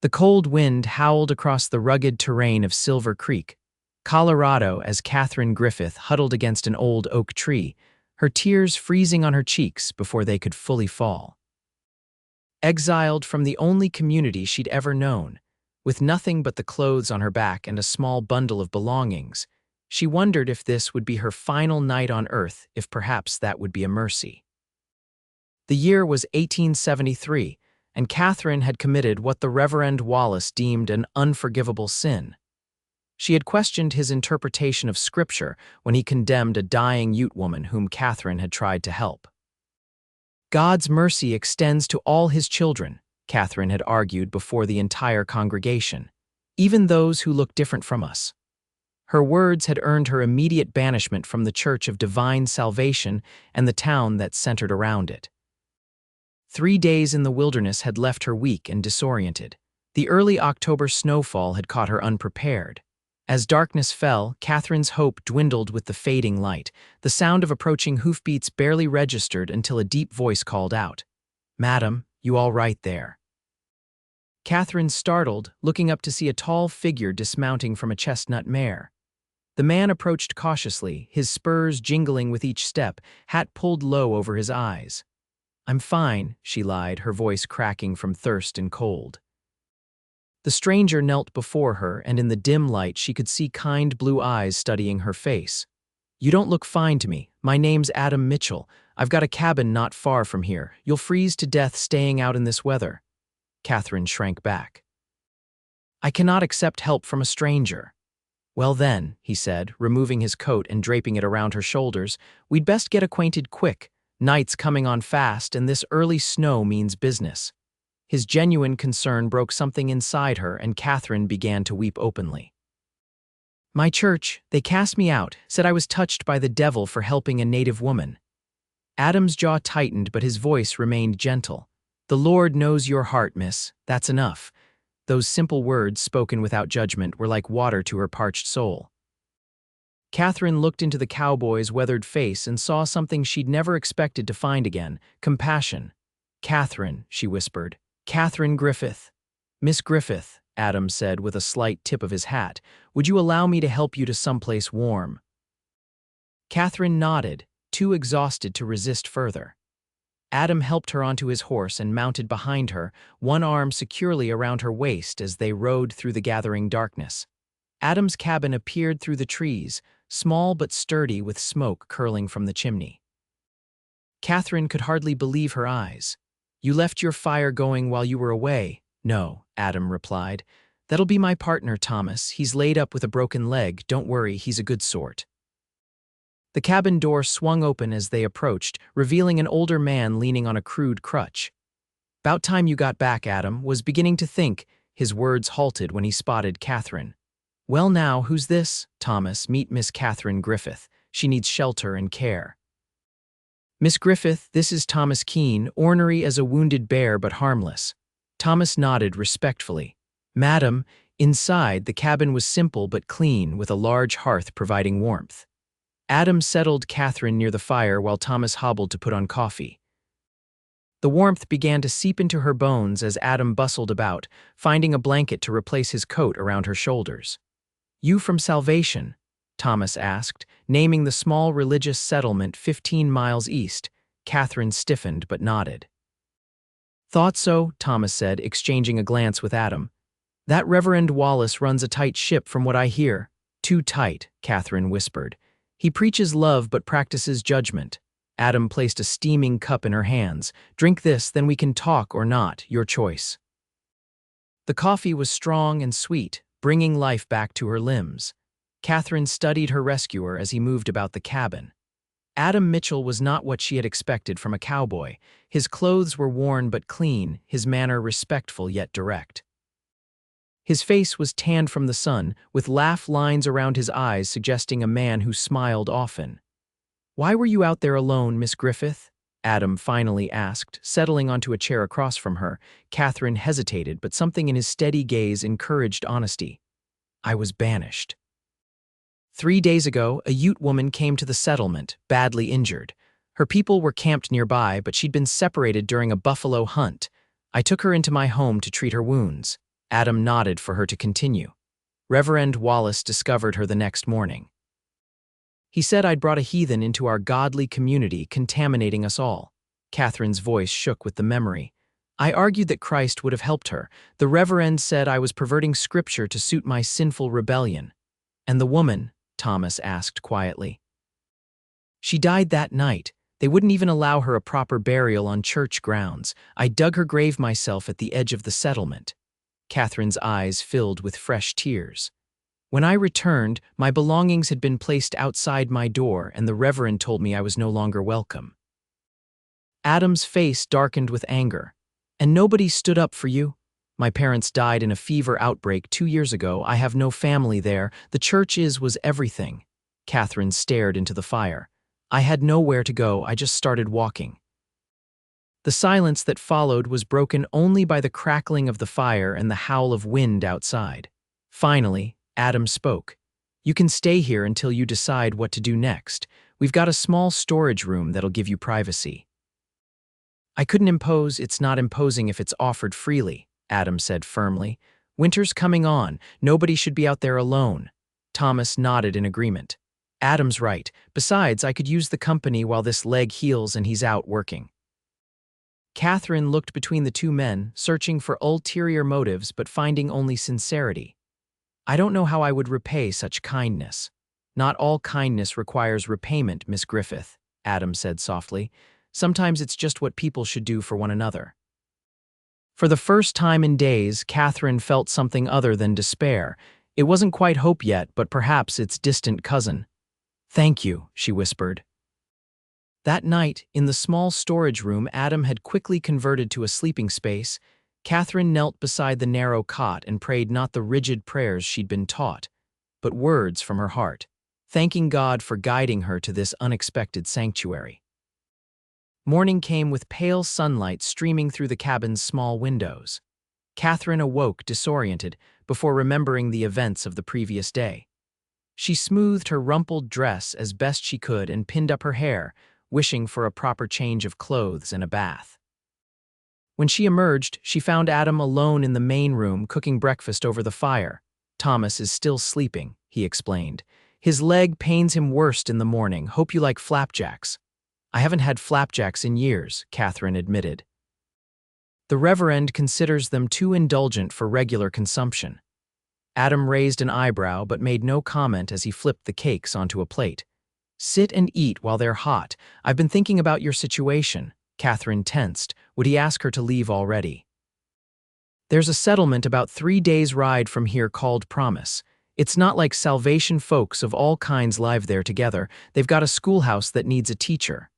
The cold wind howled across the rugged terrain of Silver Creek, Colorado, as Catherine Griffith huddled against an old oak tree, her tears freezing on her cheeks before they could fully fall. Exiled from the only community she'd ever known, with nothing but the clothes on her back and a small bundle of belongings, she wondered if this would be her final night on Earth, if perhaps that would be a mercy. The year was 1873, and Catherine had committed what the Reverend Wallace deemed an unforgivable sin. She had questioned his interpretation of Scripture when he condemned a dying Ute woman whom Catherine had tried to help. God's mercy extends to all his children, Catherine had argued before the entire congregation, even those who look different from us. Her words had earned her immediate banishment from the Church of Divine Salvation and the town that centered around it. 3 days in the wilderness had left her weak and disoriented. The early October snowfall had caught her unprepared. As darkness fell, Catherine's hope dwindled with the fading light. The sound of approaching hoofbeats barely registered until a deep voice called out, "Madam, you all right there?" Catherine startled, looking up to see a tall figure dismounting from a chestnut mare. The man approached cautiously, his spurs jingling with each step, hat pulled low over his eyes. "I'm fine," she lied, her voice cracking from thirst and cold. The stranger knelt before her, and in the dim light she could see kind blue eyes studying her face. "You don't look fine to me. My name's Adam Mitchell. I've got a cabin not far from here. You'll freeze to death staying out in this weather." Catherine shrank back. "I cannot accept help from a stranger." "Well then," he said, removing his coat and draping it around her shoulders, "we'd best get acquainted quick. Night's coming on fast, and this early snow means business." His genuine concern broke something inside her, and Catherine began to weep openly. "My church, they cast me out, said I was touched by the devil for helping a native woman." Adam's jaw tightened, but his voice remained gentle. "The Lord knows your heart, miss. That's enough." Those simple words, spoken without judgment, were like water to her parched soul. Catherine looked into the cowboy's weathered face and saw something she'd never expected to find again: compassion. "Catherine," she whispered. "Catherine Griffith." "Miss Griffith," Adam said with a slight tip of his hat, "would you allow me to help you to someplace warm?" Catherine nodded, too exhausted to resist further. Adam helped her onto his horse and mounted behind her, one arm securely around her waist as they rode through the gathering darkness. Adam's cabin appeared through the trees, small but sturdy, with smoke curling from the chimney. Catherine could hardly believe her eyes. "You left your fire going while you were away?" "No," Adam replied. "That'll be my partner, Thomas. He's laid up with a broken leg. Don't worry, he's a good sort." The cabin door swung open as they approached, revealing an older man leaning on a crude crutch. "'Bout time you got back," Adam was beginning to think. His words halted when he spotted Catherine. "Well now, who's this?" "Thomas, meet Miss Catherine Griffith. She needs shelter and care." "Miss Griffith, this is Thomas Keene, ornery as a wounded bear but harmless." Thomas nodded respectfully. "Madam," inside, the cabin was simple but clean, with a large hearth providing warmth. Adam settled Catherine near the fire while Thomas hobbled to put on coffee. The warmth began to seep into her bones as Adam bustled about, finding a blanket to replace his coat around her shoulders. "You from Salvation?" Thomas asked, naming the small religious settlement 15 miles east. Catherine stiffened but nodded. "Thought so," Thomas said, exchanging a glance with Adam. "That Reverend Wallace runs a tight ship from what I hear." "Too tight," Catherine whispered. "He preaches love but practices judgment." Adam placed a steaming cup in her hands. "Drink this, then we can talk or not, your choice." The coffee was strong and sweet, bringing life back to her limbs. Catherine studied her rescuer as he moved about the cabin. Adam Mitchell was not what she had expected from a cowboy. His clothes were worn but clean, his manner respectful yet direct. His face was tanned from the sun, with laugh lines around his eyes suggesting a man who smiled often. "Why were you out there alone, Miss Griffith?" Adam finally asked, settling onto a chair across from her. Catherine hesitated, but something in his steady gaze encouraged honesty. "I was banished. 3 days ago, a Ute woman came to the settlement, badly injured. Her people were camped nearby, but she'd been separated during a buffalo hunt. I took her into my home to treat her wounds." Adam nodded for her to continue. Reverend Wallace discovered her the next morning. He said I'd brought a heathen into our godly community, contaminating us all. Catherine's voice shook with the memory. I argued that Christ would have helped her. The Reverend said I was perverting scripture to suit my sinful rebellion. And the woman? Thomas asked quietly. She died that night. They wouldn't even allow her a proper burial on church grounds. I dug her grave myself at the edge of the settlement. Catherine's eyes filled with fresh tears. When I returned, my belongings had been placed outside my door, and the Reverend told me I was no longer welcome. Adam's face darkened with anger. And nobody stood up for you? My parents died in a fever outbreak 2 years ago. I have no family there. The church was everything. Catherine stared into the fire. I had nowhere to go. I just started walking. The silence that followed was broken only by the crackling of the fire and the howl of wind outside. Finally, Adam spoke. You can stay here until you decide what to do next. We've got a small storage room that'll give you privacy. I couldn't impose. It's not imposing if it's offered freely, Adam said firmly. Winter's coming on. Nobody should be out there alone. Thomas nodded in agreement. Adam's right. Besides, I could use the company while this leg heals and he's out working. Catherine looked between the two men, searching for ulterior motives but finding only sincerity. I don't know how I would repay such kindness. Not all kindness requires repayment, Miss Griffith, Adam said softly. Sometimes it's just what people should do for one another. For the first time in days, Catherine felt something other than despair. It wasn't quite hope yet, but perhaps its distant cousin. Thank you, she whispered. That night, in the small storage room Adam had quickly converted to a sleeping space, Catherine knelt beside the narrow cot and prayed not the rigid prayers she'd been taught, but words from her heart, thanking God for guiding her to this unexpected sanctuary. Morning came with pale sunlight streaming through the cabin's small windows. Catherine awoke disoriented before remembering the events of the previous day. She smoothed her rumpled dress as best she could and pinned up her hair, wishing for a proper change of clothes and a bath. When she emerged, she found Adam alone in the main room cooking breakfast over the fire. Thomas is still sleeping, he explained. His leg pains him worst in the morning. Hope you like flapjacks. I haven't had flapjacks in years, Catherine admitted. The Reverend considers them too indulgent for regular consumption. Adam raised an eyebrow but made no comment as he flipped the cakes onto a plate. Sit and eat while they're hot. I've been thinking about your situation. Catherine tensed. Would he ask her to leave already? There's a settlement about 3 days' ride from here called Promise. It's not like Salvation. Folks of all kinds live there together. They've got a schoolhouse that needs a teacher.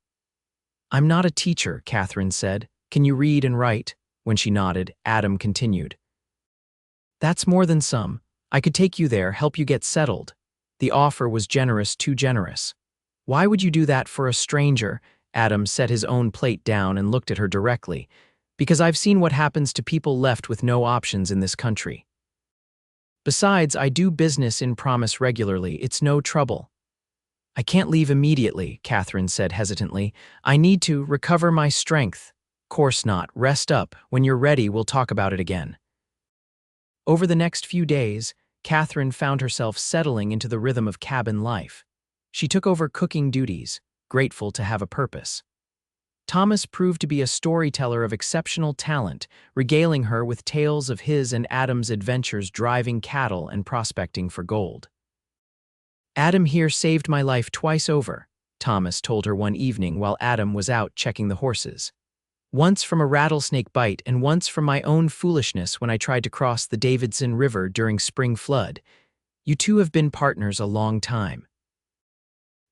I'm not a teacher, Catherine said. Can you read and write? When she nodded, Adam continued. That's more than some. I could take you there, help you get settled. The offer was generous, too generous. Why would you do that for a stranger? Adam set his own plate down and looked at her directly. Because I've seen what happens to people left with no options in this country. Besides, I do business in Promise regularly. It's no trouble. I can't leave immediately, Catherine said hesitantly. I need to recover my strength. Course not. Rest up. When you're ready, we'll talk about it again. Over the next few days, Catherine found herself settling into the rhythm of cabin life. She took over cooking duties, grateful to have a purpose. Thomas proved to be a storyteller of exceptional talent, regaling her with tales of his and Adam's adventures driving cattle and prospecting for gold. Adam here saved my life twice over, Thomas told her one evening while Adam was out checking the horses. Once from a rattlesnake bite and once from my own foolishness when I tried to cross the Davidson River during spring flood. You two have been partners a long time.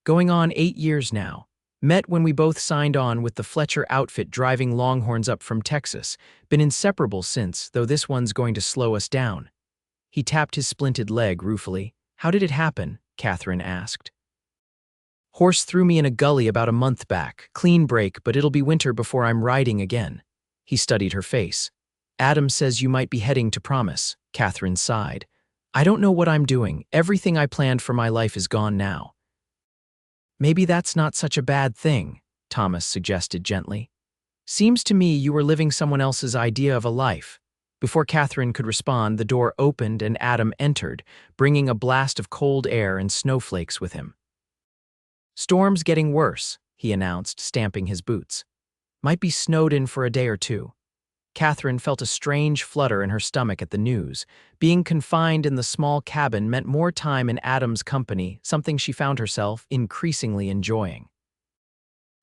Going on 8 years now. Met when we both signed on with the Fletcher outfit driving Longhorns up from Texas. Been inseparable since, though this one's going to slow us down. He tapped his splinted leg ruefully. How did it happen? Catherine asked. Horse threw me in a gully about a month back. Clean break, but it'll be winter before I'm riding again. He studied her face. Adam says you might be heading to Promise. Catherine sighed. I don't know what I'm doing. Everything I planned for my life is gone now. Maybe that's not such a bad thing, Thomas suggested gently. Seems to me you were living someone else's idea of a life. Before Catherine could respond, the door opened and Adam entered, bringing a blast of cold air and snowflakes with him. "Storm's getting worse," he announced, stamping his boots. "Might be snowed in for a day or two." Catherine felt a strange flutter in her stomach at the news. Being confined in the small cabin meant more time in Adam's company, something she found herself increasingly enjoying.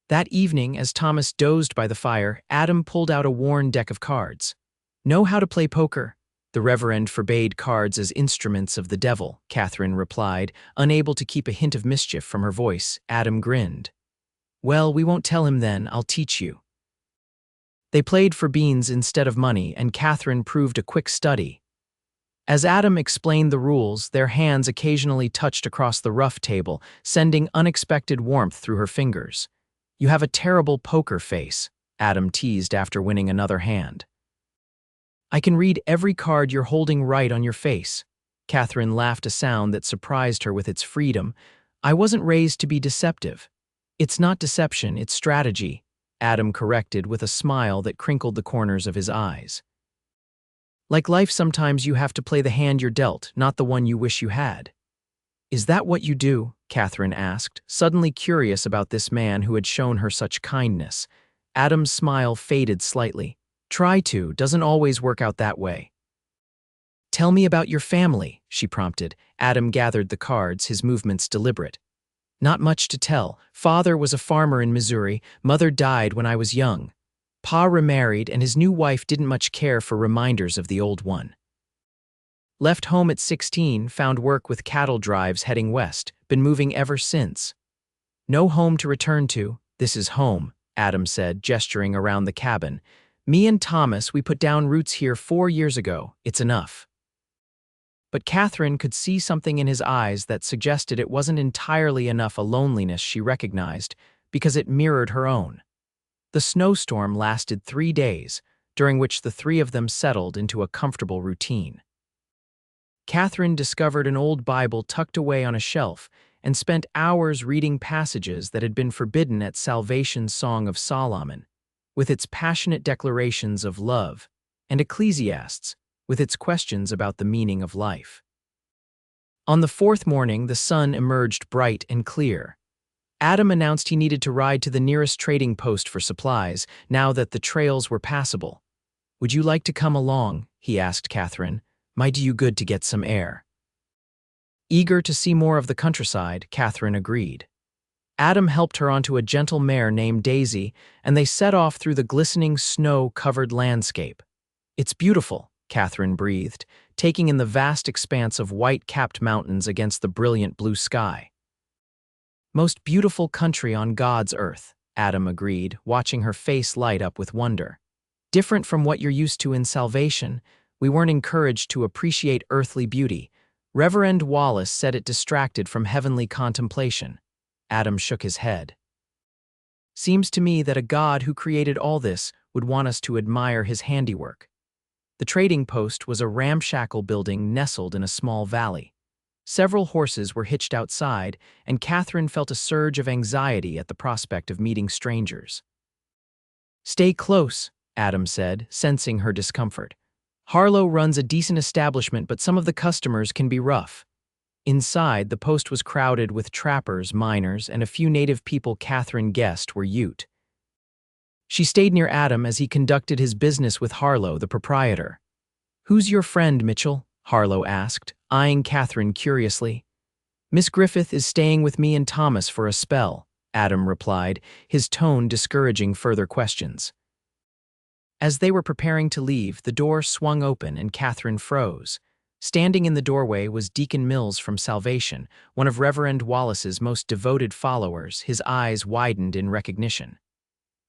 That evening, as Thomas dozed by the fire, Adam pulled out a worn deck of cards. "Know how to play poker?" "The Reverend forbade cards as instruments of the devil," Catherine replied, unable to keep a hint of mischief from her voice. Adam grinned. "Well, we won't tell him then, I'll teach you." They played for beans instead of money, and Catherine proved a quick study. As Adam explained the rules, their hands occasionally touched across the rough table, sending unexpected warmth through her fingers. "You have a terrible poker face," Adam teased after winning another hand. "I can read every card you're holding right on your face." Catherine laughed, a sound that surprised her with its freedom. "I wasn't raised to be deceptive." "It's not deception, it's strategy," Adam corrected with a smile that crinkled the corners of his eyes. "Like life, sometimes you have to play the hand you're dealt, not the one you wish you had." "Is that what you do?" Catherine asked, suddenly curious about this man who had shown her such kindness. Adam's smile faded slightly. "Try to, doesn't always work out that way." "Tell me about your family," she prompted. Adam gathered the cards, his movements deliberate. "Not much to tell. Father was a farmer in Missouri. Mother died when I was young. Pa remarried, and his new wife didn't much care for reminders of the old one. Left home at 16, found work with cattle drives heading west. Been moving ever since. No home to return to. This is home," Adam said, gesturing around the cabin. "Me and Thomas, we put down roots here 4 years ago. It's enough." But Catherine could see something in his eyes that suggested it wasn't entirely enough, a loneliness she recognized, because it mirrored her own. The snowstorm lasted 3 days, during which the three of them settled into a comfortable routine. Catherine discovered an old Bible tucked away on a shelf and spent hours reading passages that had been forbidden at Salvation's Song of Solomon, with its passionate declarations of love, and Ecclesiastes, with its questions about the meaning of life. On the 4th morning, the sun emerged bright and clear. Adam announced he needed to ride to the nearest trading post for supplies, now that the trails were passable. "Would you like to come along?" he asked Catherine. "Might do you good to get some air." Eager to see more of the countryside, Catherine agreed. Adam helped her onto a gentle mare named Daisy, and they set off through the glistening snow-covered landscape. "It's beautiful," Catherine breathed, taking in the vast expanse of white-capped mountains against the brilliant blue sky. "Most beautiful country on God's earth," Adam agreed, watching her face light up with wonder. "Different from what you're used to in Salvation, we weren't encouraged to appreciate earthly beauty. Reverend Wallace said it distracted from heavenly contemplation." Adam shook his head. "Seems to me that a God who created all this would want us to admire his handiwork." The trading post was a ramshackle building nestled in a small valley. Several horses were hitched outside, and Catherine felt a surge of anxiety at the prospect of meeting strangers. "Stay close," Adam said, sensing her discomfort. "Harlow runs a decent establishment, but some of the customers can be rough." Inside, the post was crowded with trappers, miners, and a few native people Catherine guessed were Ute. She stayed near Adam as he conducted his business with Harlow, the proprietor. "Who's your friend, Mitchell?" Harlow asked, eyeing Catherine curiously. "Miss Griffith is staying with me and Thomas for a spell," Adam replied, his tone discouraging further questions. As they were preparing to leave, the door swung open and Catherine froze. Standing in the doorway was Deacon Mills from Salvation, one of Reverend Wallace's most devoted followers. His eyes widened in recognition.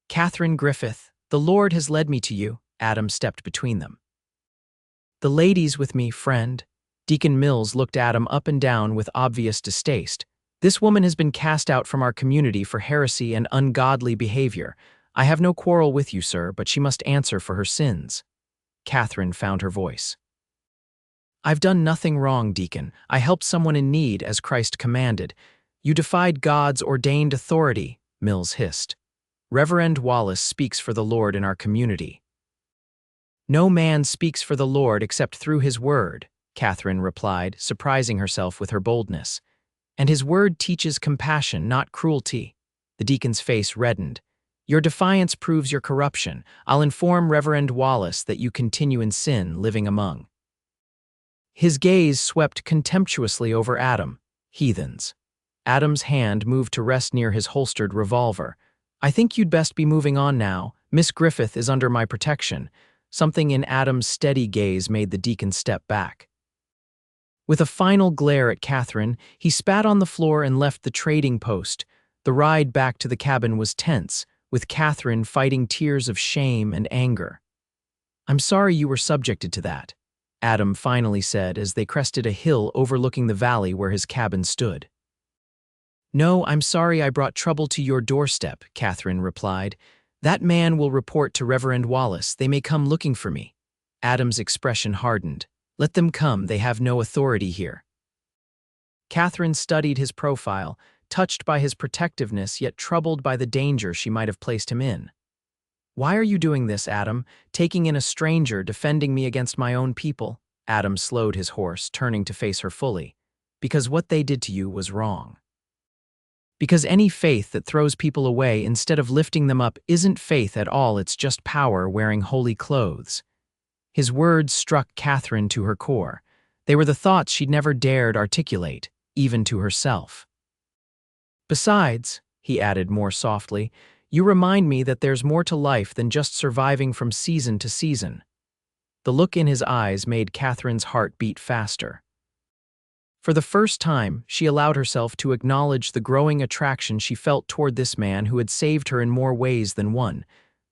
"Catherine Griffith, the Lord has led me to you," Adam stepped between them. "The lady's with me, friend." Deacon Mills looked Adam up and down with obvious distaste. "This woman has been cast out from our community for heresy and ungodly behavior. I have no quarrel with you, sir, but she must answer for her sins." Catherine found her voice. "I've done nothing wrong, Deacon. I helped someone in need as Christ commanded. You defied God's ordained authority," Mills hissed. "Reverend Wallace speaks for the Lord in our community." "No man speaks for the Lord except through his word," Catherine replied, surprising herself with her boldness. "And his word teaches compassion, not cruelty." The deacon's face reddened. "Your defiance proves your corruption. I'll inform Reverend Wallace that you continue in sin, living among." His gaze swept contemptuously over Adam. Heathens. Adam's hand moved to rest near his holstered revolver. "I think you'd best be moving on now. Miss Griffith is under my protection." Something in Adam's steady gaze made the deacon step back. With a final glare at Catherine, he spat on the floor and left the trading post. The ride back to the cabin was tense, with Catherine fighting tears of shame and anger. "I'm sorry you were subjected to that," Adam finally said as they crested a hill overlooking the valley where his cabin stood. "No, I'm sorry I brought trouble to your doorstep," Catherine replied. "That man will report to Reverend Wallace. They may come looking for me." Adam's expression hardened. "Let them come, they have no authority here." Catherine studied his profile, touched by his protectiveness yet troubled by the danger she might have placed him in. "Why are you doing this, Adam? Taking in a stranger, defending me against my own people?" Adam slowed his horse, turning to face her fully. "Because what they did to you was wrong. Because any faith that throws people away instead of lifting them up isn't faith at all, it's just power wearing holy clothes." His words struck Catherine to her core. They were the thoughts she'd never dared articulate, even to herself. "Besides," he added more softly, "you remind me that there's more to life than just surviving from season to season." The look in his eyes made Catherine's heart beat faster. For the first time, she allowed herself to acknowledge the growing attraction she felt toward this man who had saved her in more ways than one.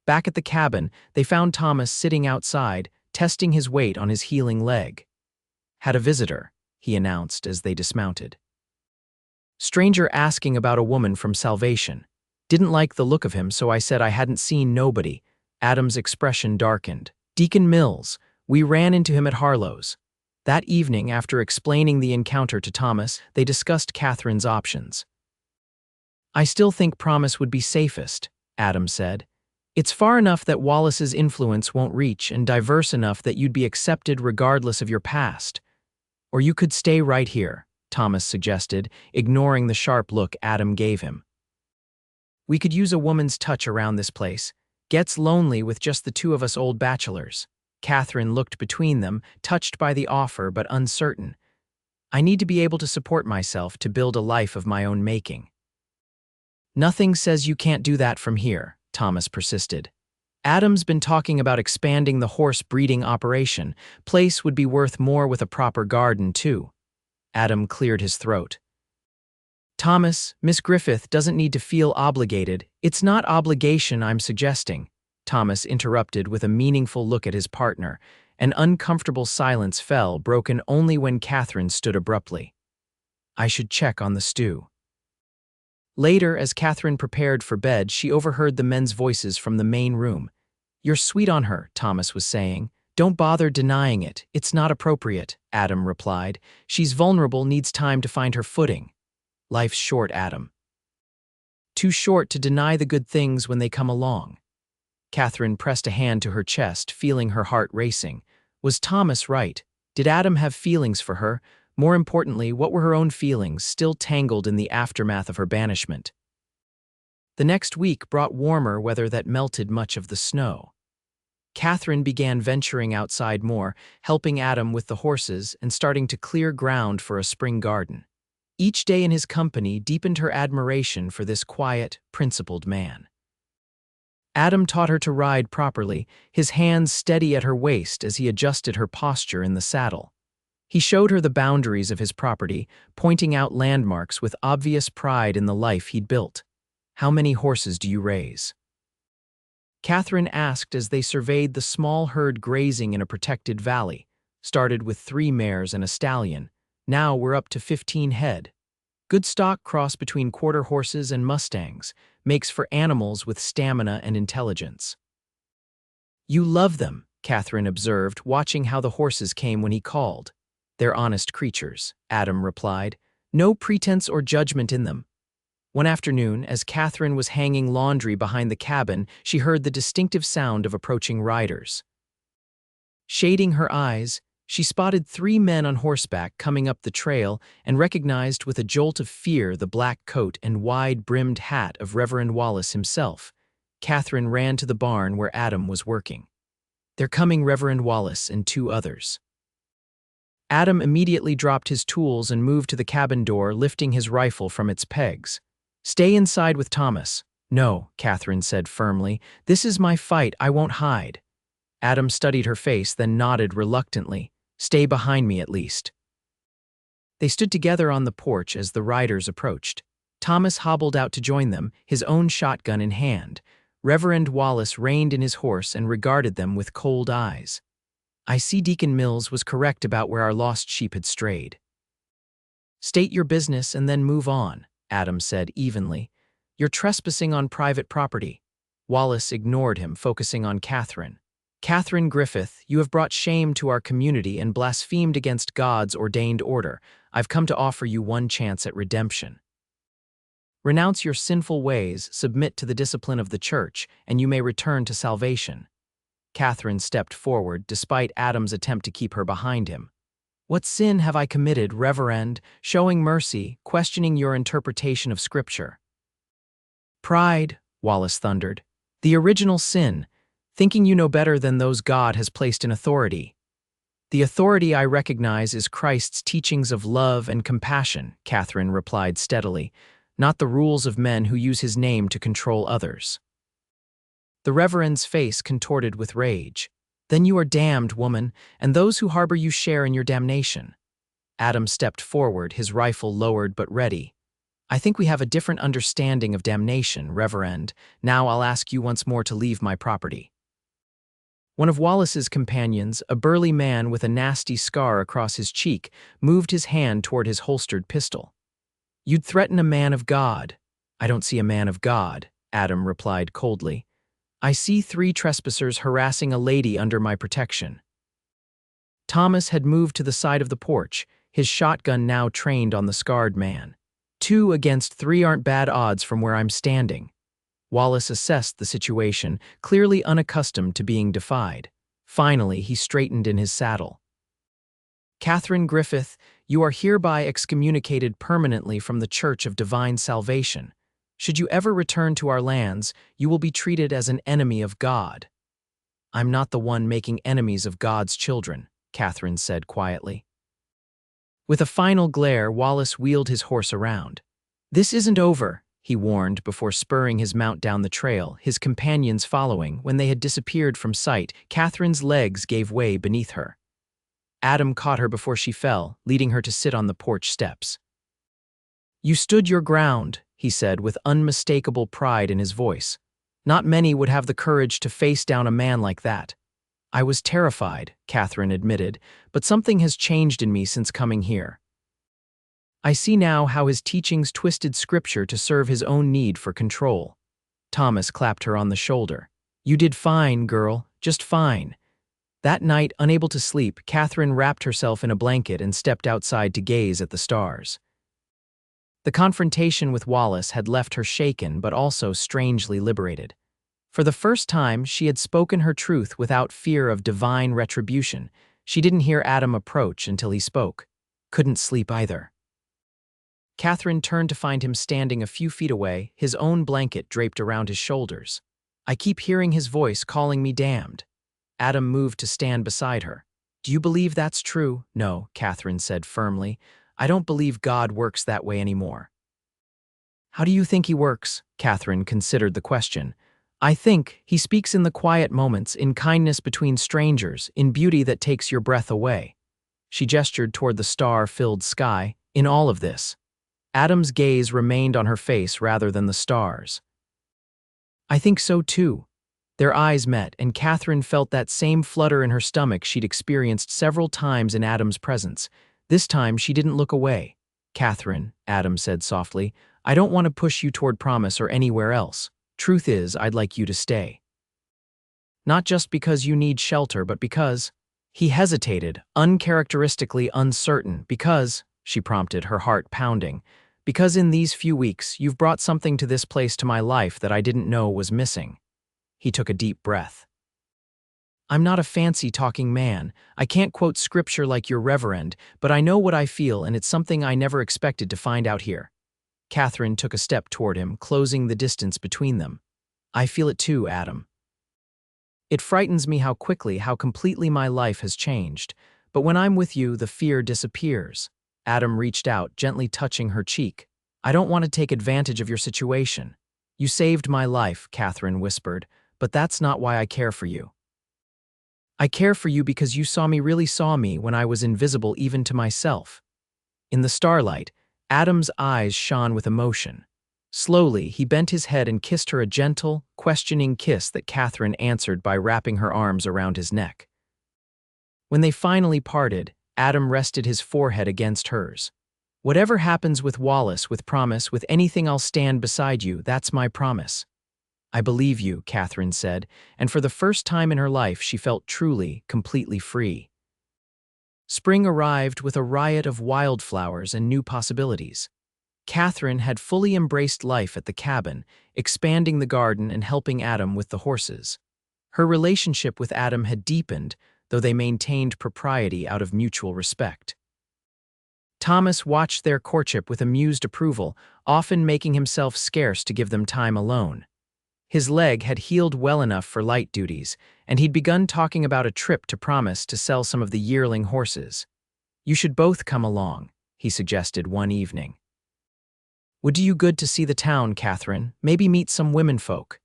Back at the cabin, they found Thomas sitting outside, testing his weight on his healing leg. "Had a visitor," he announced as they dismounted. "Stranger asking about a woman from Salvation. Didn't like the look of him, so I said I hadn't seen nobody." Adam's expression darkened. "Deacon Mills. We ran into him at Harlow's." That evening, after explaining the encounter to Thomas, they discussed Catherine's options. "I still think Promise would be safest," Adam said. "It's far enough that Wallace's influence won't reach and diverse enough that you'd be accepted regardless of your past. Or you could stay right here," Thomas suggested, ignoring the sharp look Adam gave him. "We could use a woman's touch around this place. Gets lonely with just the two of us old bachelors." Catherine looked between them, touched by the offer but uncertain. "I need to be able to support myself to build a life of my own making." "Nothing says you can't do that from here," Thomas persisted. "Adam's been talking about expanding the horse breeding operation. Place would be worth more with a proper garden, too." Adam cleared his throat. "Thomas, Miss Griffith doesn't need to feel obligated. It's not obligation I'm suggesting." Thomas interrupted with a meaningful look at his partner. An uncomfortable silence fell, broken only when Catherine stood abruptly. "I should check on the stew." Later, as Catherine prepared for bed, she overheard the men's voices from the main room. "You're sweet on her," Thomas was saying. "Don't bother denying it. It's not appropriate," Adam replied. "She's vulnerable, needs time to find her footing." "Life's short, Adam. Too short to deny the good things when they come along." Catherine pressed a hand to her chest, feeling her heart racing. Was Thomas right? Did Adam have feelings for her? More importantly, what were her own feelings, still tangled in the aftermath of her banishment? The next week brought warmer weather that melted much of the snow. Catherine began venturing outside more, helping Adam with the horses and starting to clear ground for a spring garden. Each day in his company deepened her admiration for this quiet, principled man. Adam taught her to ride properly, his hands steady at her waist as he adjusted her posture in the saddle. He showed her the boundaries of his property, pointing out landmarks with obvious pride in the life he'd built. "How many horses do you raise?" Catherine asked as they surveyed the small herd grazing in a protected valley. "Started with 3 mares and a stallion. Now we're up to 15 head. Good stock cross between quarter horses and mustangs. Makes for animals with stamina and intelligence." "You love them," Catherine observed, watching how the horses came when he called. "They're honest creatures," Adam replied. "No pretense or judgment in them." One afternoon, as Catherine was hanging laundry behind the cabin, she heard the distinctive sound of approaching riders. Shading her eyes, she spotted 3 men on horseback coming up the trail and recognized with a jolt of fear the black coat and wide-brimmed hat of Reverend Wallace himself. Catherine ran to the barn where Adam was working. "They're coming, Reverend Wallace and 2 others." Adam immediately dropped his tools and moved to the cabin door, lifting his rifle from its pegs. "Stay inside with Thomas." "No," Catherine said firmly. "This is my fight. I won't hide." Adam studied her face, then nodded reluctantly. "Stay behind me at least." They stood together on the porch as the riders approached. Thomas hobbled out to join them, his own shotgun in hand. Reverend Wallace reined in his horse and regarded them with cold eyes. "I see Deacon Mills was correct about where our lost sheep had strayed." "State your business and then move on," Adam said evenly. "You're trespassing on private property." Wallace ignored him, focusing on Catherine. "Catherine Griffith, you have brought shame to our community and blasphemed against God's ordained order. I've come to offer you one chance at redemption. Renounce your sinful ways, submit to the discipline of the church, and you may return to salvation." Catherine stepped forward, despite Adam's attempt to keep her behind him. "What sin have I committed, Reverend? Showing mercy, questioning your interpretation of Scripture." "Pride," Wallace thundered. "The original sin, thinking you know better than those God has placed in authority." "The authority I recognize is Christ's teachings of love and compassion," Catherine replied steadily, "not the rules of men who use his name to control others." The Reverend's face contorted with rage. "Then you are damned, woman, and those who harbor you share in your damnation." Adam stepped forward, his rifle lowered but ready. "I think we have a different understanding of damnation, Reverend. Now I'll ask you once more to leave my property." One of Wallace's companions, a burly man with a nasty scar across his cheek, moved his hand toward his holstered pistol. "You'd threaten a man of God." "I don't see a man of God," Adam replied coldly. "I see 3 trespassers harassing a lady under my protection." Thomas had moved to the side of the porch, his shotgun now trained on the scarred man. 2 against 3 aren't bad odds from where I'm standing." Wallace assessed the situation, clearly unaccustomed to being defied. Finally, he straightened in his saddle. "Catherine Griffith, you are hereby excommunicated permanently from the Church of Divine Salvation. Should you ever return to our lands, you will be treated as an enemy of God." "I'm not the one making enemies of God's children," Catherine said quietly. With a final glare, Wallace wheeled his horse around. "This isn't over," he warned before spurring his mount down the trail, his companions following. When they had disappeared from sight, Catherine's legs gave way beneath her. Adam caught her before she fell, leading her to sit on the porch steps. "You stood your ground," he said with unmistakable pride in his voice. "Not many would have the courage to face down a man like that." "I was terrified," Catherine admitted, "but something has changed in me since coming here. I see now how his teachings twisted Scripture to serve his own need for control." Thomas clapped her on the shoulder. "You did fine, girl, just fine." That night, unable to sleep, Catherine wrapped herself in a blanket and stepped outside to gaze at the stars. The confrontation with Wallace had left her shaken but also strangely liberated. For the first time, she had spoken her truth without fear of divine retribution. She didn't hear Adam approach until he spoke. Couldn't sleep either. Catherine turned to find him standing a few feet away, his own blanket draped around his shoulders. "I keep hearing his voice calling me damned." Adam moved to stand beside her. "Do you believe that's true?" "No," Catherine said firmly. "I don't believe God works that way anymore." "How do you think he works?" Catherine considered the question. "I think he speaks in the quiet moments, in kindness between strangers, in beauty that takes your breath away." She gestured toward the star-filled sky. "In all of this." Adam's gaze remained on her face rather than the stars. "I think so too." Their eyes met, and Catherine felt that same flutter in her stomach she'd experienced several times in Adam's presence. This time, she didn't look away. "Catherine," Adam said softly, "I don't want to push you toward promise or anywhere else. Truth is, I'd like you to stay. Not just because you need shelter, but because—" He hesitated, uncharacteristically uncertain. "Because," she prompted, her heart pounding, "because in these few weeks, you've brought something to this place, to my life, that I didn't know was missing." He took a deep breath. I'm not a fancy-talking man. I can't quote scripture like your reverend, but I know what I feel, and it's something I never expected to find out here. Catherine took a step toward him, closing the distance between them. I feel it too, Adam. It frightens me how completely my life has changed. But when I'm with you, the fear disappears. Adam reached out, gently touching her cheek. I don't want to take advantage of your situation. You saved my life, Catherine whispered, but that's not why I care for you. I care for you because you really saw me when I was invisible even to myself. In the starlight, Adam's eyes shone with emotion. Slowly, he bent his head and kissed her a gentle, questioning kiss that Catherine answered by wrapping her arms around his neck. When they finally parted, Adam rested his forehead against hers. Whatever happens with Wallace, with Promise, with anything, I'll stand beside you, that's my promise. I believe you, Catherine said, and for the first time in her life she felt truly, completely free. Spring arrived with a riot of wildflowers and new possibilities. Catherine had fully embraced life at the cabin, expanding the garden and helping Adam with the horses. Her relationship with Adam had deepened, though they maintained propriety out of mutual respect. Thomas watched their courtship with amused approval, often making himself scarce to give them time alone. His leg had healed well enough for light duties, and he'd begun talking about a trip to Promise to sell some of the yearling horses. You should both come along, he suggested one evening. Would do you good to see the town, Catherine, maybe meet some womenfolk.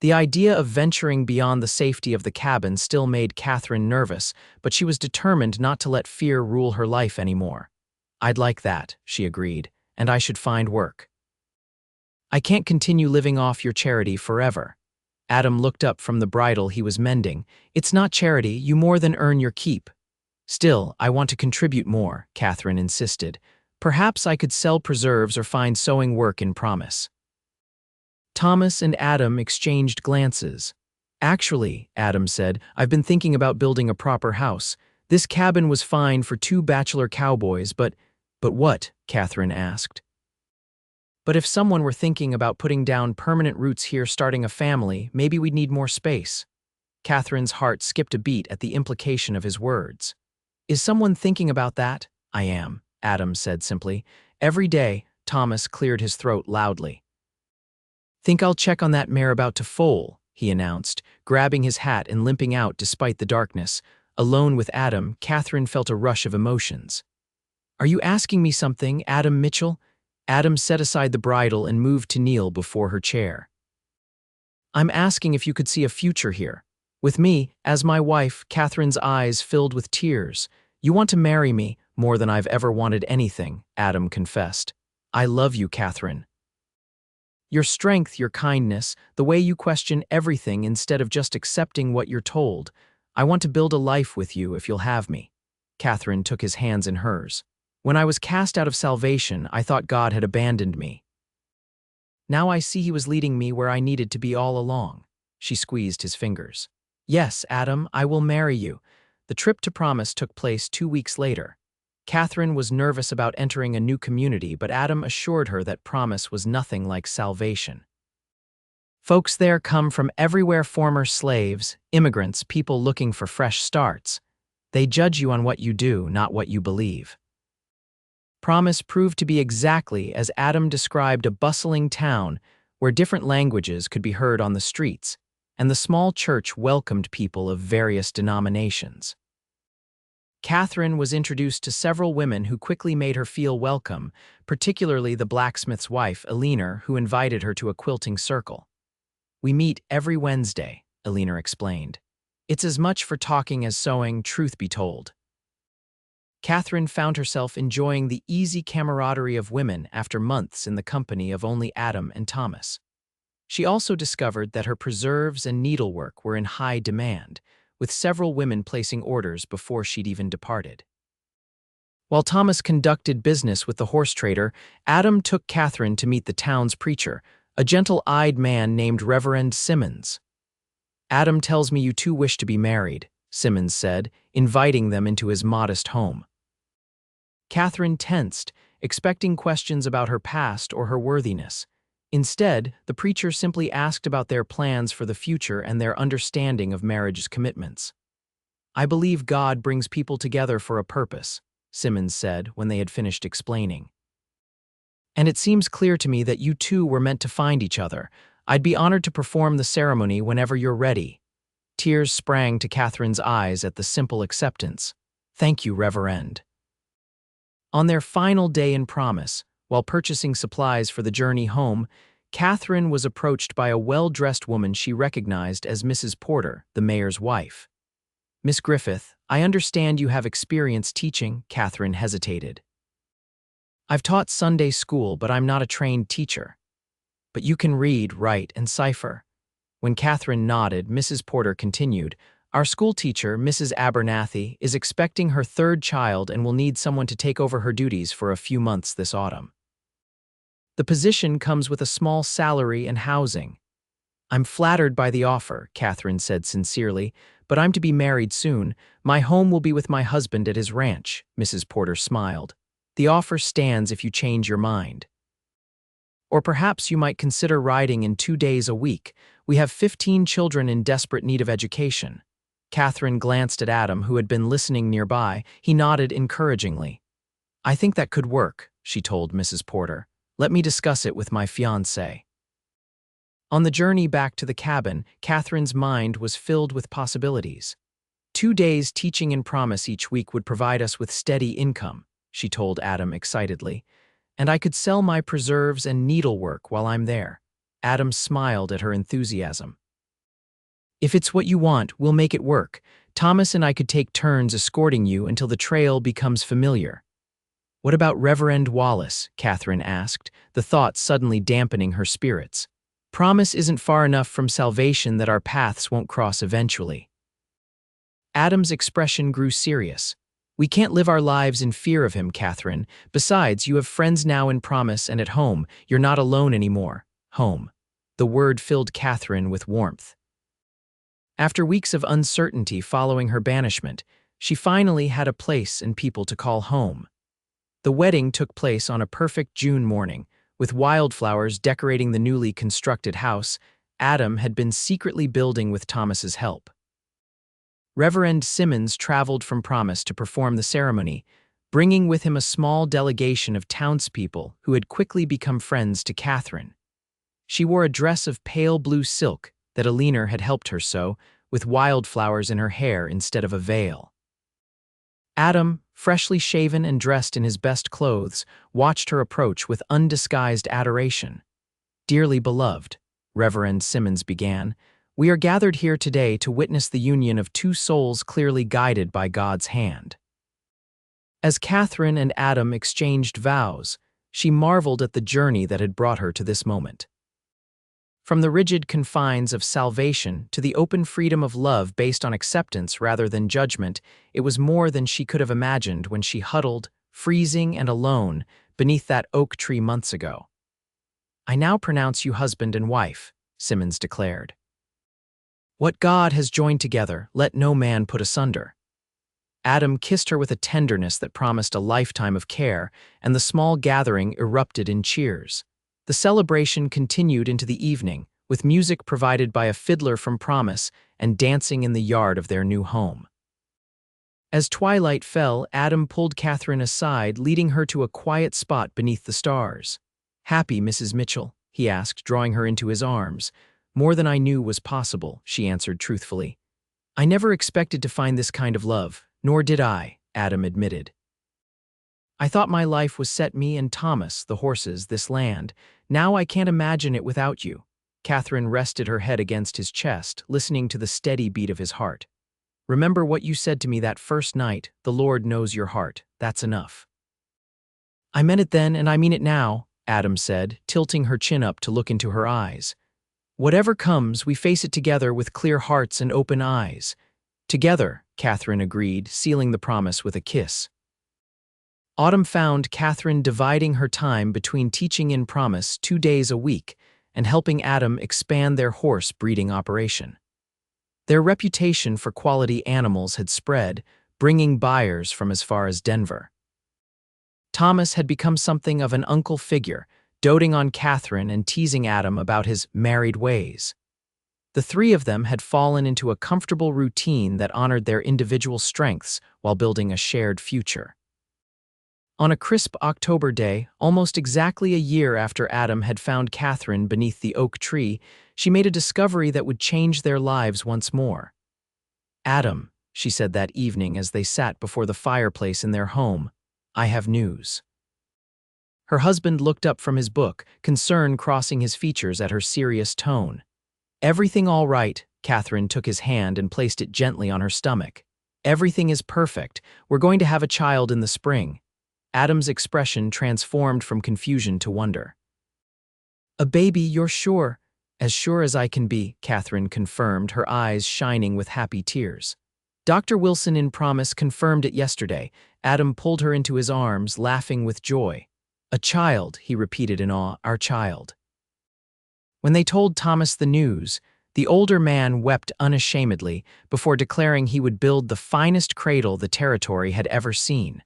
The idea of venturing beyond the safety of the cabin still made Catherine nervous, but she was determined not to let fear rule her life anymore. I'd like that, she agreed, and I should find work. I can't continue living off your charity forever. Adam looked up from the bridle he was mending. It's not charity, you more than earn your keep. Still, I want to contribute more, Catherine insisted. Perhaps I could sell preserves or find sewing work in Promise. Thomas and Adam exchanged glances. Actually, Adam said, I've been thinking about building a proper house. This cabin was fine for 2 bachelor cowboys, but what? Catherine asked. But if someone were thinking about putting down permanent roots here, starting a family, maybe we'd need more space. Catherine's heart skipped a beat at the implication of his words. Is someone thinking about that? I am, Adam said simply. Every day, Thomas cleared his throat loudly. Think I'll check on that mare about to foal, he announced, grabbing his hat and limping out despite the darkness. Alone with Adam, Catherine felt a rush of emotions. Are you asking me something, Adam Mitchell? Adam set aside the bridle and moved to kneel before her chair. I'm asking if you could see a future here. With me, as my wife, Catherine's eyes filled with tears. You want to marry me more than I've ever wanted anything, Adam confessed. I love you, Catherine. Your strength, your kindness, the way you question everything instead of just accepting what you're told. I want to build a life with you if you'll have me. Catherine took his hands in hers. When I was cast out of salvation, I thought God had abandoned me. Now I see he was leading me where I needed to be all along. She squeezed his fingers. Yes, Adam, I will marry you. The trip to Promise took place 2 weeks later. Catherine was nervous about entering a new community, but Adam assured her that Promise was nothing like salvation. Folks there come from everywhere, former slaves, immigrants, people looking for fresh starts. They judge you on what you do, not what you believe. Promise proved to be exactly as Adam described, a bustling town where different languages could be heard on the streets, and the small church welcomed people of various denominations. Catherine was introduced to several women who quickly made her feel welcome, particularly the blacksmith's wife, Eleanor, who invited her to a quilting circle. We meet every Wednesday, Eleanor explained. It's as much for talking as sewing, truth be told. Catherine found herself enjoying the easy camaraderie of women after months in the company of only Adam and Thomas. She also discovered that her preserves and needlework were in high demand, with several women placing orders before she'd even departed. While Thomas conducted business with the horse trader, Adam took Catherine to meet the town's preacher, a gentle-eyed man named Reverend Simmons. Adam tells me you two wish to be married, Simmons said, inviting them into his modest home. Catherine tensed, expecting questions about her past or her worthiness. Instead, the preacher simply asked about their plans for the future and their understanding of marriage's commitments. "I believe God brings people together for a purpose," Simmons said when they had finished explaining. "And it seems clear to me that you two were meant to find each other. I'd be honored to perform the ceremony whenever you're ready." Tears sprang to Catherine's eyes at the simple acceptance. "Thank you, Reverend." On their final day in Promise, while purchasing supplies for the journey home, Catherine was approached by a well-dressed woman she recognized as Mrs. Porter, the mayor's wife. "Miss Griffith, I understand you have experience teaching," Catherine hesitated. "I've taught Sunday school, but I'm not a trained teacher." "But you can read, write, and cipher." When Catherine nodded, Mrs. Porter continued, "Our school teacher, Mrs. Abernathy, is expecting her third child and will need someone to take over her duties for a few months this autumn. The position comes with a small salary and housing." "I'm flattered by the offer," Catherine said sincerely, "but I'm to be married soon. My home will be with my husband at his ranch." Mrs. Porter smiled. "The offer stands if you change your mind. Or perhaps you might consider riding in 2 days a week. We have 15 children in desperate need of education." Catherine glanced at Adam, who had been listening nearby. He nodded encouragingly. "I think that could work," she told Mrs. Porter. "Let me discuss it with my fiancé." On the journey back to the cabin, Catherine's mind was filled with possibilities. 2 days teaching in Promise each week would provide us with steady income, she told Adam excitedly. "And I could sell my preserves and needlework while I'm there." Adam smiled at her enthusiasm. "If it's what you want, we'll make it work. Thomas and I could take turns escorting you until the trail becomes familiar." "What about Reverend Wallace?" Catherine asked, the thought suddenly dampening her spirits. "Promise isn't far enough from salvation that our paths won't cross eventually." Adam's expression grew serious. "We can't live our lives in fear of him, Catherine. Besides, you have friends now in Promise and at home. You're not alone anymore." Home. The word filled Catherine with warmth. After weeks of uncertainty following her banishment, she finally had a place and people to call home. The wedding took place on a perfect June morning, with wildflowers decorating the newly constructed house Adam had been secretly building with Thomas's help. Reverend Simmons traveled from Promise to perform the ceremony, bringing with him a small delegation of townspeople who had quickly become friends to Catherine. She wore a dress of pale blue silk that Alina had helped her sew, with wildflowers in her hair instead of a veil. Adam, freshly shaven and dressed in his best clothes, watched her approach with undisguised adoration. "Dearly beloved," Reverend Simmons began, "we are gathered here today to witness the union of two souls clearly guided by God's hand." As Catherine and Adam exchanged vows, she marveled at the journey that had brought her to this moment. From the rigid confines of salvation to the open freedom of love based on acceptance rather than judgment, it was more than she could have imagined when she huddled, freezing and alone, beneath that oak tree months ago. "I now pronounce you husband and wife," Simmons declared. "What God has joined together, let no man put asunder." Adam kissed her with a tenderness that promised a lifetime of care, and the small gathering erupted in cheers. The celebration continued into the evening, with music provided by a fiddler from Promise and dancing in the yard of their new home. As twilight fell, Adam pulled Catherine aside, leading her to a quiet spot beneath the stars. "Happy, Mrs. Mitchell?" he asked, drawing her into his arms. "More than I knew was possible," she answered truthfully. "I never expected to find this kind of love, nor did I," Adam admitted. "I thought my life was set me and Thomas, the horses, this land. Now I can't imagine it without you." Catherine rested her head against his chest, listening to the steady beat of his heart. "Remember what you said to me that first night, the Lord knows your heart. That's enough." "I meant it then and I mean it now," Adam said, tilting her chin up to look into her eyes. "Whatever comes, we face it together with clear hearts and open eyes." "Together," Catherine agreed, sealing the promise with a kiss. Autumn found Catherine dividing her time between teaching in Promise 2 days a week and helping Adam expand their horse breeding operation. Their reputation for quality animals had spread, bringing buyers from as far as Denver. Thomas had become something of an uncle figure, doting on Catherine and teasing Adam about his married ways. The three of them had fallen into a comfortable routine that honored their individual strengths while building a shared future. On a crisp October day, almost exactly a year after Adam had found Catherine beneath the oak tree, she made a discovery that would change their lives once more. "Adam," she said that evening as they sat before the fireplace in their home, "I have news." Her husband looked up from his book, concern crossing his features at her serious tone. "Everything all right," Catherine took his hand and placed it gently on her stomach. "Everything is perfect. We're going to have a child in the spring." Adam's expression transformed from confusion to wonder. "A baby, you're sure?" "As sure as I can be," Catherine confirmed, her eyes shining with happy tears. "Dr. Wilson in Promise confirmed it yesterday." Adam pulled her into his arms, laughing with joy. "A child," he repeated in awe, "our child." When they told Thomas the news, the older man wept unashamedly before declaring he would build the finest cradle the territory had ever seen.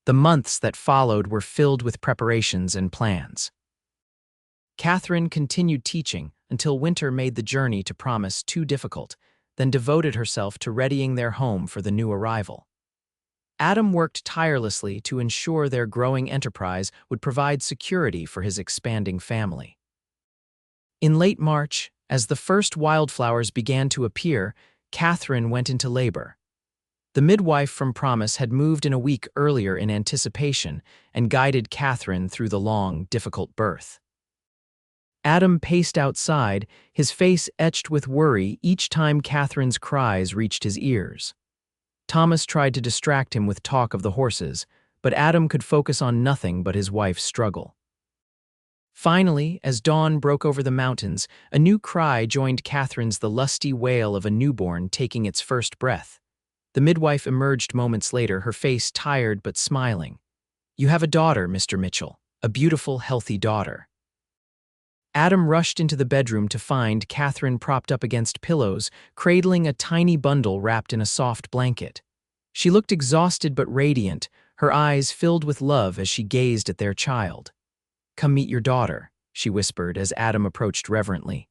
The months that followed were filled with preparations and plans. Catherine continued teaching until winter made the journey to Promise too difficult, then devoted herself to readying their home for the new arrival. Adam worked tirelessly to ensure their growing enterprise would provide security for his expanding family. In late March, as the first wildflowers began to appear, Catherine went into labor. The midwife from Promise had moved in a week earlier in anticipation and guided Catherine through the long, difficult birth. Adam paced outside, his face etched with worry each time Catherine's cries reached his ears. Thomas tried to distract him with talk of the horses, but Adam could focus on nothing but his wife's struggle. Finally, as dawn broke over the mountains, a new cry joined Catherine's, the lusty wail of a newborn taking its first breath. The midwife emerged moments later, her face tired but smiling. "You have a daughter, Mr. Mitchell, a beautiful, healthy daughter." Adam rushed into the bedroom to find Catherine propped up against pillows, cradling a tiny bundle wrapped in a soft blanket. She looked exhausted but radiant, her eyes filled with love as she gazed at their child. "Come meet your daughter," she whispered as Adam approached reverently.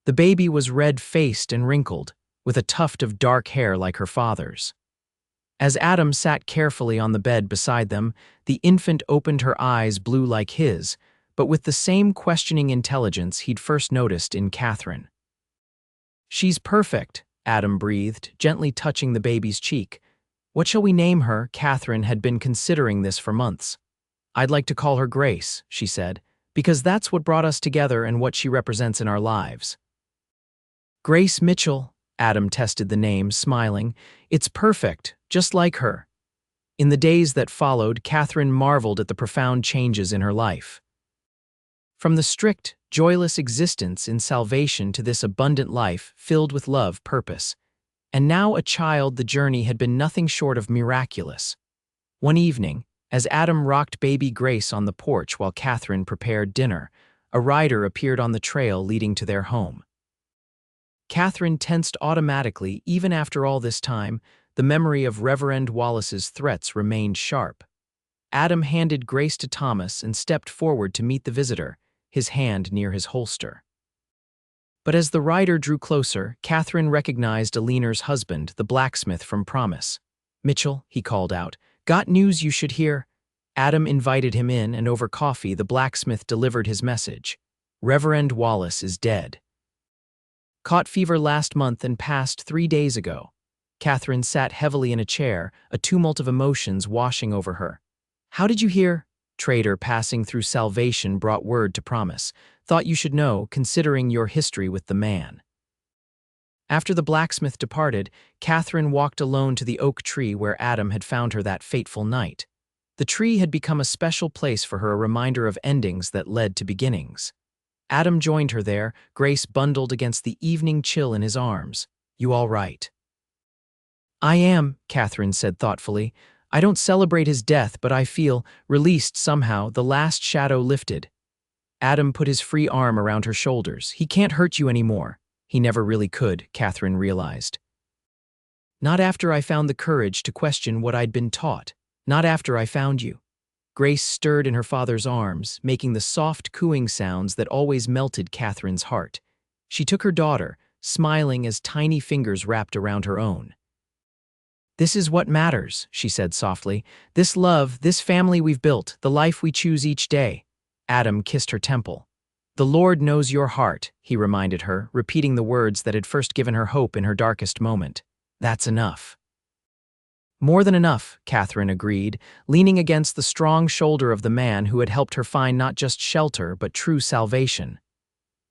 The baby was red-faced and wrinkled, with a tuft of dark hair like her father's. As Adam sat carefully on the bed beside them, the infant opened her eyes blue like his, but with the same questioning intelligence he'd first noticed in Catherine. "She's perfect," Adam breathed, gently touching the baby's cheek. "What shall we name her?" Catherine had been considering this for months. "I'd like to call her Grace," she said, "because that's what brought us together and what she represents in our lives." "Grace Mitchell," Adam tested the name, smiling. "It's perfect, just like her." In the days that followed, Catherine marveled at the profound changes in her life. From the strict, joyless existence in salvation to this abundant life filled with love, purpose. And now a child, the journey had been nothing short of miraculous. One evening, as Adam rocked baby Grace on the porch while Catherine prepared dinner, a rider appeared on the trail leading to their home. Catherine tensed automatically. Even after all this time, the memory of Reverend Wallace's threats remained sharp. Adam handed Grace to Thomas and stepped forward to meet the visitor, his hand near his holster. But as the rider drew closer, Catherine recognized Aliner's husband, the blacksmith from Promise. "Mitchell," he called out, "got news you should hear." Adam invited him in, and over coffee the blacksmith delivered his message. "Reverend Wallace is dead. Caught fever last month and passed 3 days ago." Catherine sat heavily in a chair, a tumult of emotions washing over her. "How did you hear?" Trader passing through salvation brought word to Promise. "Thought you should know, considering your history with the man." After the blacksmith departed, Catherine walked alone to the oak tree where Adam had found her that fateful night. The tree had become a special place for her, a reminder of endings that led to beginnings. Adam joined her there, Grace bundled against the evening chill in his arms. "You all right?" "I am," Catherine said thoughtfully. "I don't celebrate his death, but I feel released somehow, the last shadow lifted." Adam put his free arm around her shoulders. "He can't hurt you anymore." He never really could, Catherine realized. Not after I found the courage to question what I'd been taught. Not after I found you. Grace stirred in her father's arms, making the soft cooing sounds that always melted Catherine's heart. She took her daughter, smiling as tiny fingers wrapped around her own. "This is what matters," she said softly. "This love, this family we've built, the life we choose each day." Adam kissed her temple. "The Lord knows your heart," he reminded her, repeating the words that had first given her hope in her darkest moment. "That's enough." "More than enough," Catherine agreed, leaning against the strong shoulder of the man who had helped her find not just shelter but true salvation.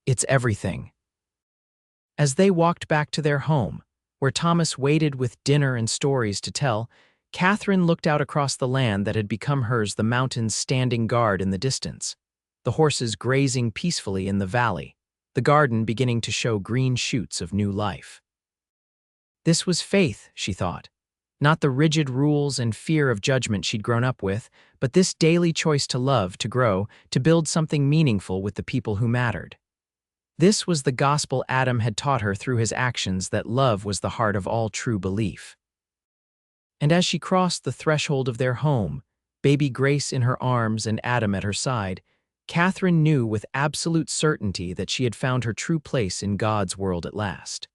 "It's everything." As they walked back to their home, where Thomas waited with dinner and stories to tell, Catherine looked out across the land that had become hers, the mountains standing guard in the distance, the horses grazing peacefully in the valley, the garden beginning to show green shoots of new life. This was faith, she thought. Not the rigid rules and fear of judgment she'd grown up with, but this daily choice to love, to grow, to build something meaningful with the people who mattered. This was the gospel Adam had taught her through his actions, that love was the heart of all true belief. And as she crossed the threshold of their home, baby Grace in her arms and Adam at her side, Catherine knew with absolute certainty that she had found her true place in God's world at last.